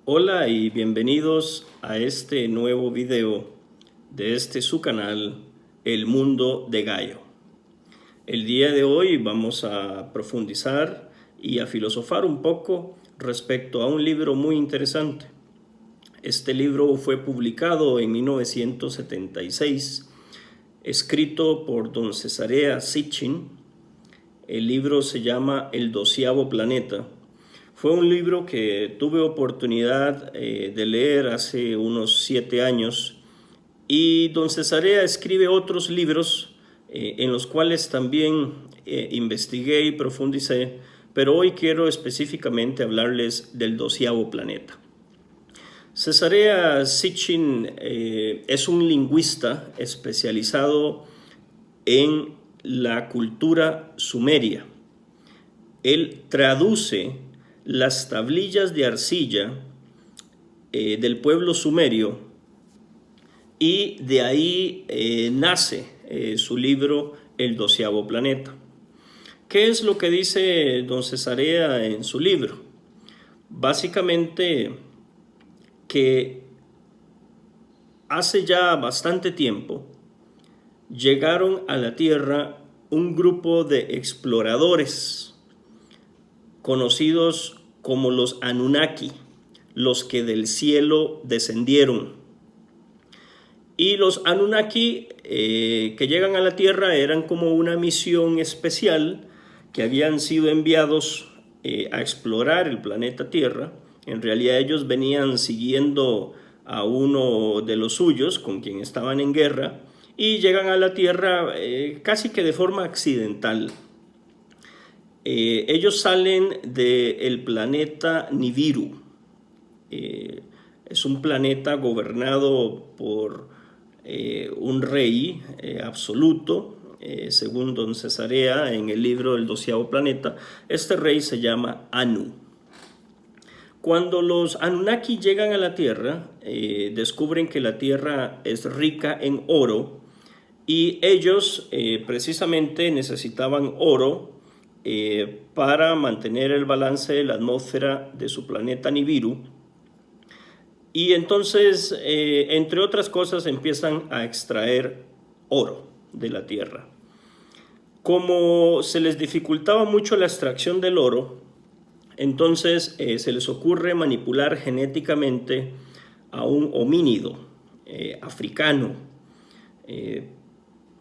Hola y bienvenidos a este nuevo video de su canal El Mundo de Gallo. El día de hoy vamos a profundizar y a filosofar un poco respecto a un libro muy interesante. Este libro fue publicado en 1976, escrito por don Cesarea Sitchin. El libro se llama El 12º Planeta. Fue un libro que tuve oportunidad de leer hace unos 7 años, y don Cesarea escribe otros libros en los cuales también investigué y profundicé, pero hoy quiero específicamente hablarles del 12º Planeta. Cesarea Sitchin es un lingüista especializado en la cultura sumeria. Él traduce las tablillas de arcilla del pueblo sumerio, y de ahí nace su libro El 12º Planeta. ¿Qué es lo que dice don Cesarea en su libro? Básicamente que hace ya bastante tiempo llegaron a la Tierra un grupo de exploradores conocidos como los Anunnaki, los que del cielo descendieron. Y los Anunnaki que llegan a la Tierra eran como una misión especial que habían sido enviados a explorar el planeta Tierra. En realidad ellos venían siguiendo a uno de los suyos con quien estaban en guerra, y llegan a la Tierra casi que de forma accidental. Ellos salen del planeta Nibiru. Es un planeta gobernado por un rey absoluto, según don Cesarea en el libro del 12º Planeta. Este rey se llama Anu. Cuando los Anunnaki llegan a la Tierra, descubren que la Tierra es rica en oro, y ellos precisamente necesitaban oro para mantener el balance de la atmósfera de su planeta Nibiru. Y entonces, entre otras cosas, empiezan a extraer oro de la tierra. Como se les dificultaba mucho la extracción del oro, entonces se les ocurre manipular genéticamente a un homínido africano.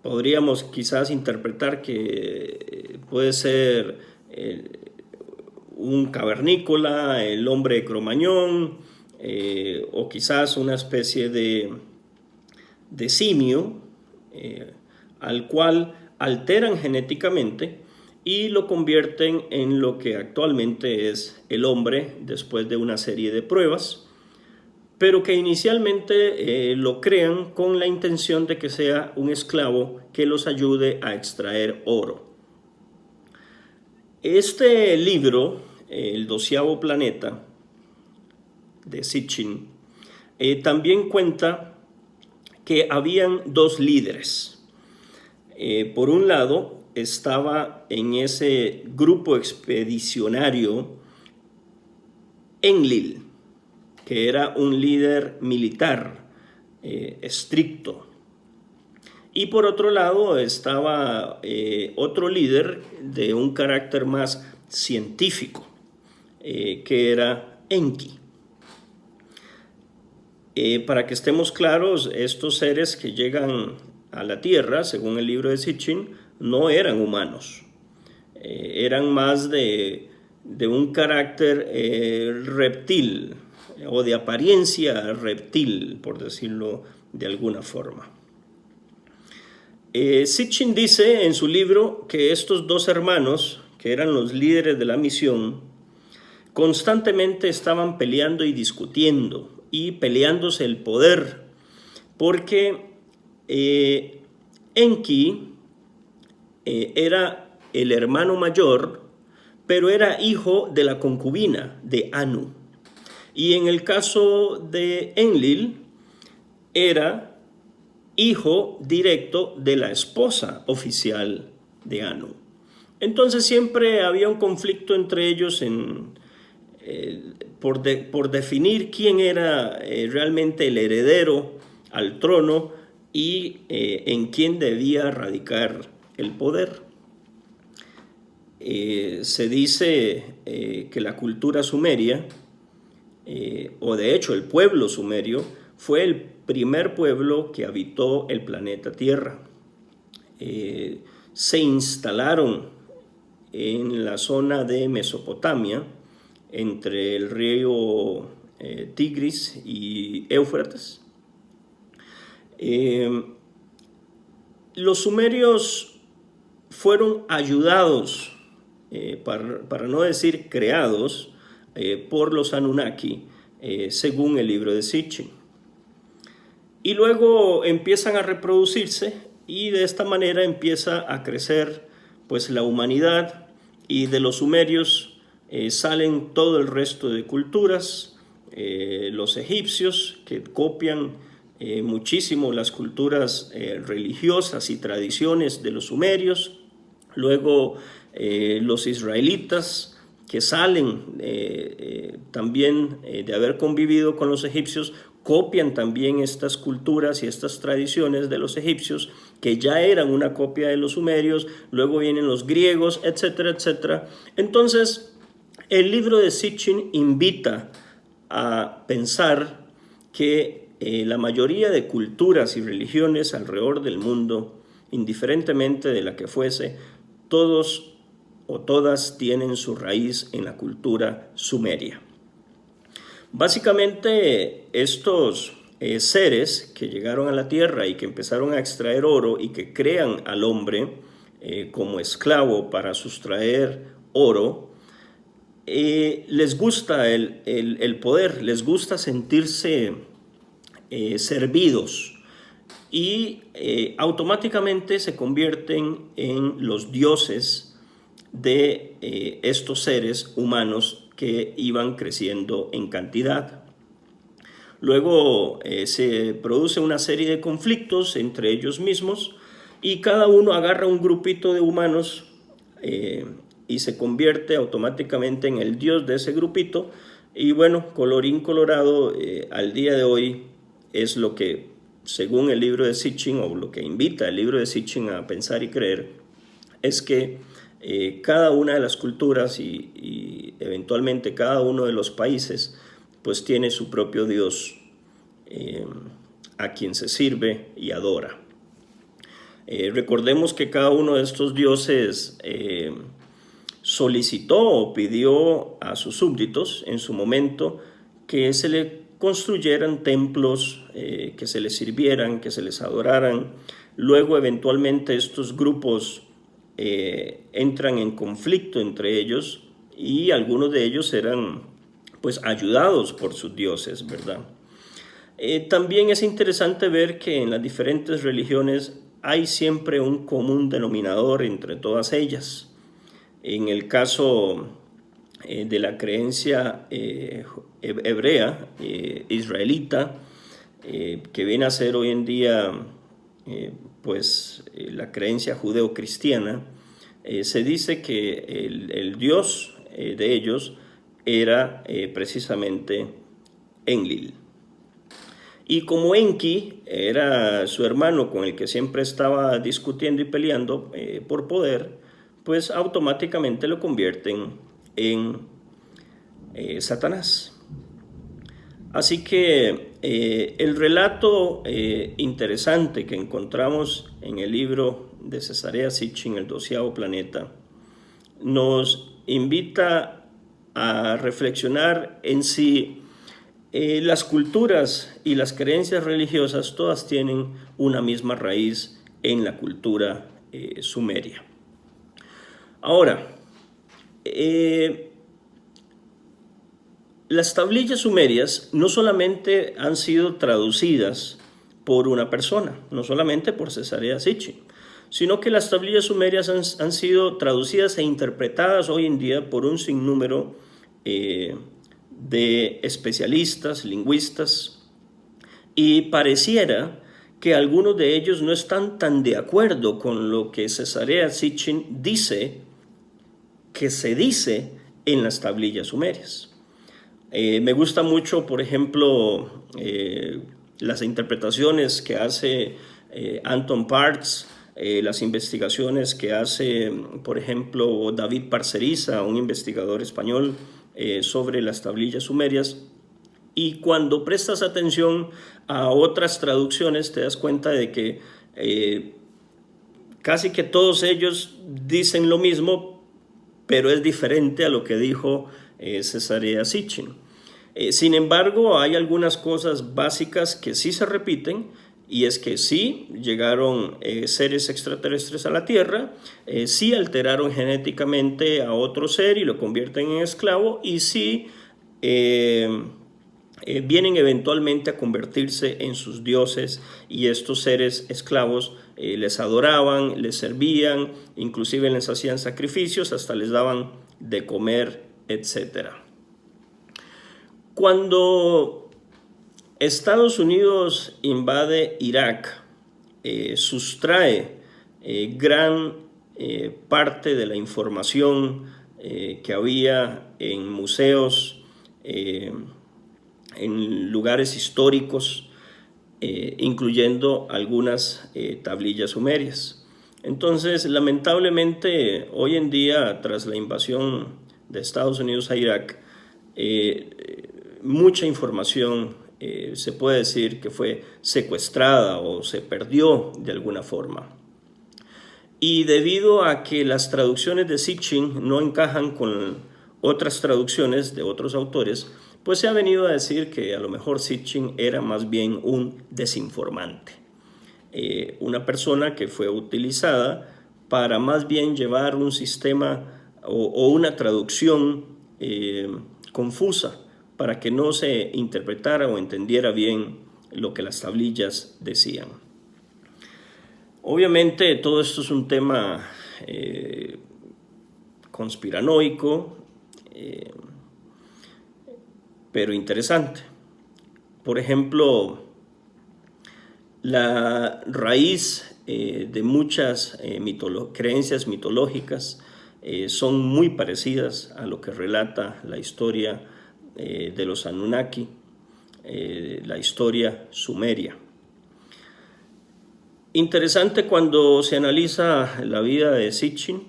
Podríamos quizás interpretar que puede ser un cavernícola, el hombre de Cromañón, o quizás una especie de simio, al cual alteran genéticamente y lo convierten en lo que actualmente es el hombre después de una serie de pruebas, pero que inicialmente lo crean con la intención de que sea un esclavo que los ayude a extraer oro. Este libro, El 12º Planeta, de Sitchin, también cuenta que habían dos líderes. Por un lado estaba en ese grupo expedicionario Enlil, que era un líder militar estricto. Y por otro lado estaba otro líder de un carácter más científico, que era Enki. Para que estemos claros, estos seres que llegan a la Tierra, según el libro de Sitchin, no eran humanos. Eran más de un carácter reptil, o de apariencia reptil, por decirlo de alguna forma. Sitchin dice en su libro que estos dos hermanos, que eran los líderes de la misión, constantemente estaban peleando y discutiendo, y peleándose el poder, porque Enki era el hermano mayor, pero era hijo de la concubina de Anu. Y en el caso de Enlil, era hijo directo de la esposa oficial de Anu. Entonces siempre había un conflicto entre ellos por definir quién era realmente el heredero al trono y en quién debía radicar el poder. Se dice que la cultura sumeria, o de hecho el pueblo sumerio, fue el primer pueblo que habitó el planeta Tierra. Se instalaron en la zona de Mesopotamia, entre el río Tigris y Éufrates. Los sumerios fueron ayudados, para no decir creados, por los Anunnaki, según el libro de Sitchin. Y luego empiezan a reproducirse y de esta manera empieza a crecer pues la humanidad, y de los sumerios salen todo el resto de culturas, los egipcios, que copian muchísimo las culturas religiosas y tradiciones de los sumerios, luego los israelitas, que salen también de haber convivido con los egipcios, copian también estas culturas y estas tradiciones de los egipcios, que ya eran una copia de los sumerios. Luego vienen los griegos, etcétera, etcétera. Entonces, el libro de Sitchin invita a pensar que la mayoría de culturas y religiones alrededor del mundo, indiferentemente de la que fuese, todos o todas tienen su raíz en la cultura sumeria. Básicamente, estos seres que llegaron a la tierra y que empezaron a extraer oro y que crean al hombre como esclavo para sustraer oro, les gusta el poder, les gusta sentirse servidos, y automáticamente se convierten en los dioses de estos seres humanos que iban creciendo en cantidad. Luego se produce una serie de conflictos entre ellos mismos, y cada uno agarra un grupito de humanos y se convierte automáticamente en el dios de ese grupito. Y bueno, colorín colorado, al día de hoy es lo que, según el libro de Sitchin, o lo que invita el libro de Sitchin a pensar y creer, es que cada una de las culturas y eventualmente cada uno de los países pues tiene su propio Dios a quien se sirve y adora. Recordemos que cada uno de estos dioses solicitó o pidió a sus súbditos en su momento que se le construyeran templos, que se les sirvieran, que se les adoraran. Luego eventualmente estos grupos entran en conflicto entre ellos, y algunos de ellos eran pues ayudados por sus dioses, ¿verdad? También es interesante ver que en las diferentes religiones hay siempre un común denominador entre todas ellas. En el caso de la creencia hebrea, israelita, que viene a ser hoy en día la creencia judeo-cristiana, se dice que el dios de ellos era precisamente Enlil. Y como Enki era su hermano con el que siempre estaba discutiendo y peleando por poder, pues automáticamente lo convierten en Satanás. Así que el relato interesante que encontramos en el libro de Cesárea Sitchin, el 12º planeta, nos invita a reflexionar en si las culturas y las creencias religiosas todas tienen una misma raíz en la cultura sumeria. Ahora, las tablillas sumerias no solamente han sido traducidas por una persona, no solamente por Cesárea Sitchin, sino que las tablillas sumerias han sido traducidas e interpretadas hoy en día por un sinnúmero de especialistas, lingüistas, y pareciera que algunos de ellos no están tan de acuerdo con lo que Cesárea Sitchin dice que se dice en las tablillas sumerias. Me gusta mucho, por ejemplo, las interpretaciones que hace Anton Parks, las investigaciones que hace, por ejemplo, David Parceriza, un investigador español, sobre las tablillas sumerias. Y cuando prestas atención a otras traducciones, te das cuenta de que casi que todos ellos dicen lo mismo, pero es diferente a lo que dijo Cesarea Sitchin. Sin embargo, hay algunas cosas básicas que sí se repiten, y es que sí llegaron seres extraterrestres a la Tierra, sí alteraron genéticamente a otro ser y lo convierten en esclavo, y sí vienen eventualmente a convertirse en sus dioses, y estos seres esclavos les adoraban, les servían, inclusive les hacían sacrificios, hasta les daban de comer, etc. Cuando Estados Unidos invade Irak, sustrae gran parte de la información que había en museos, en lugares históricos, incluyendo algunas tablillas sumerias. Entonces, lamentablemente, hoy en día, tras la invasión de Estados Unidos a Irak, mucha información se puede decir que fue secuestrada o se perdió de alguna forma. Y debido a que las traducciones de Sitchin no encajan con otras traducciones de otros autores, pues se ha venido a decir que a lo mejor Sitchin era más bien un desinformante, una persona que fue utilizada para más bien llevar un sistema o una traducción confusa, para que no se interpretara o entendiera bien lo que las tablillas decían. Obviamente todo esto es un tema conspiranoico, pero interesante. Por ejemplo, la raíz de muchas creencias mitológicas son muy parecidas a lo que relata la historia de los Anunnaki, la historia sumeria. Interesante cuando se analiza la vida de Sitchin,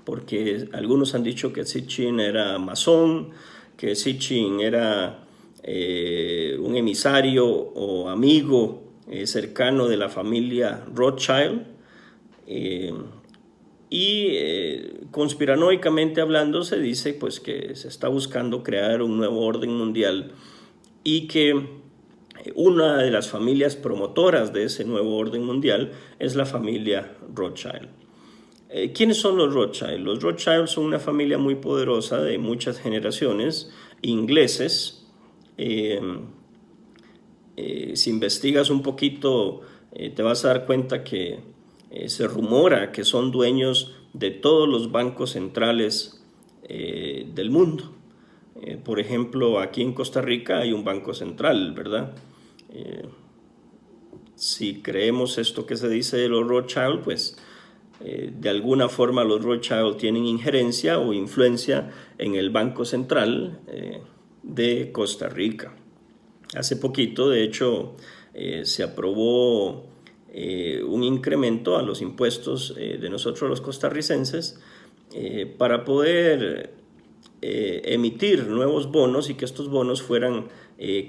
porque algunos han dicho que Sitchin era masón, que Sitchin era un emisario o amigo cercano de la familia Rothschild, conspiranoicamente hablando se dice pues que se está buscando crear un nuevo orden mundial, y que una de las familias promotoras de ese nuevo orden mundial es la familia Rothschild. ¿Quiénes son los Rothschild? Los Rothschild son una familia muy poderosa de muchas generaciones, ingleses. Si investigas un poquito, te vas a dar cuenta que se rumora que son dueños de todos los bancos centrales del mundo. Por ejemplo, aquí en Costa Rica hay un banco central, ¿verdad? Si creemos esto que se dice de los Rothschild, pues de alguna forma los Rothschild tienen injerencia o influencia en el Banco Central de Costa Rica. Hace poquito, de hecho, se aprobó un incremento a los impuestos de nosotros los costarricenses para poder emitir nuevos bonos, y que estos bonos fueran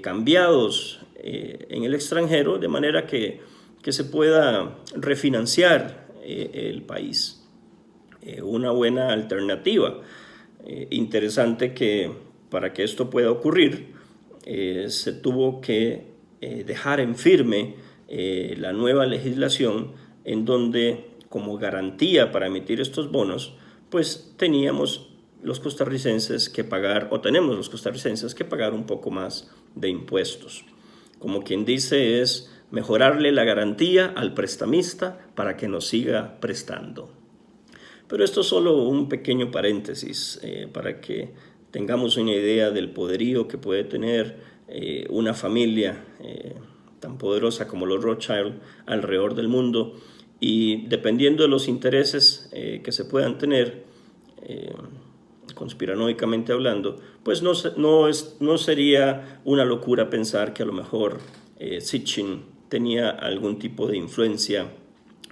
cambiados en el extranjero, de manera que se pueda refinanciar el país. Una buena alternativa. Interesante que para que esto pueda ocurrir se tuvo que dejar en firme la nueva legislación, en donde como garantía para emitir estos bonos pues teníamos los costarricenses que pagar, o tenemos los costarricenses que pagar un poco más de impuestos. Como quien dice, es mejorarle la garantía al prestamista para que nos siga prestando. Pero esto es solo un pequeño paréntesis para que tengamos una idea del poderío que puede tener una familia tan poderosa como los Rothschild alrededor del mundo, y dependiendo de los intereses que se puedan tener, conspiranoicamente hablando, pues no sería una locura pensar que a lo mejor Sitchin tenía algún tipo de influencia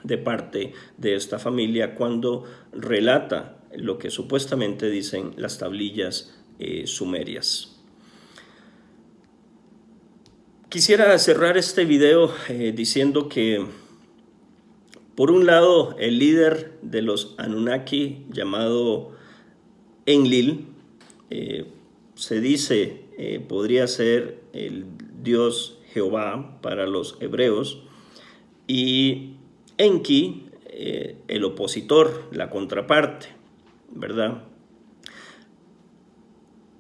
de parte de esta familia cuando relata lo que supuestamente dicen las tablillas sumerias. Quisiera cerrar este video diciendo que, por un lado, el líder de los Anunnaki, llamado Enlil, se dice podría ser el Dios Jehová para los hebreos, y Enki, el opositor, la contraparte, ¿verdad?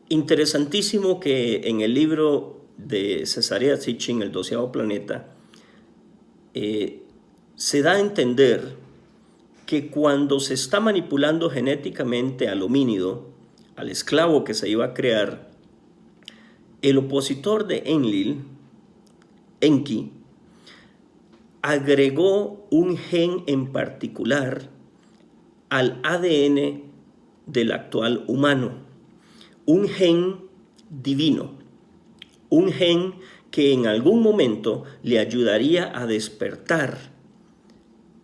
Interesantísimo que en el libro de Zecharia Sitchin, el 12º planeta, se da a entender que cuando se está manipulando genéticamente al homínido, al esclavo que se iba a crear, el opositor de Enlil, Enki, agregó un gen en particular al ADN del actual humano, un gen divino, un gen que en algún momento le ayudaría a despertar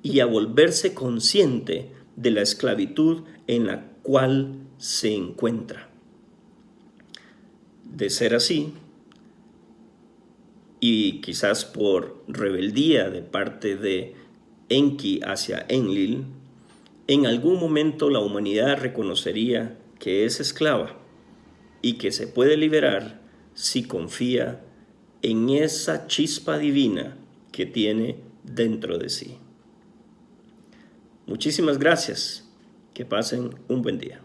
y a volverse consciente de la esclavitud en la cual se encuentra. De ser así, y quizás por rebeldía de parte de Enki hacia Enlil, en algún momento la humanidad reconocería que es esclava y que se puede liberar si confía en esa chispa divina que tiene dentro de sí. Muchísimas gracias. Que pasen un buen día.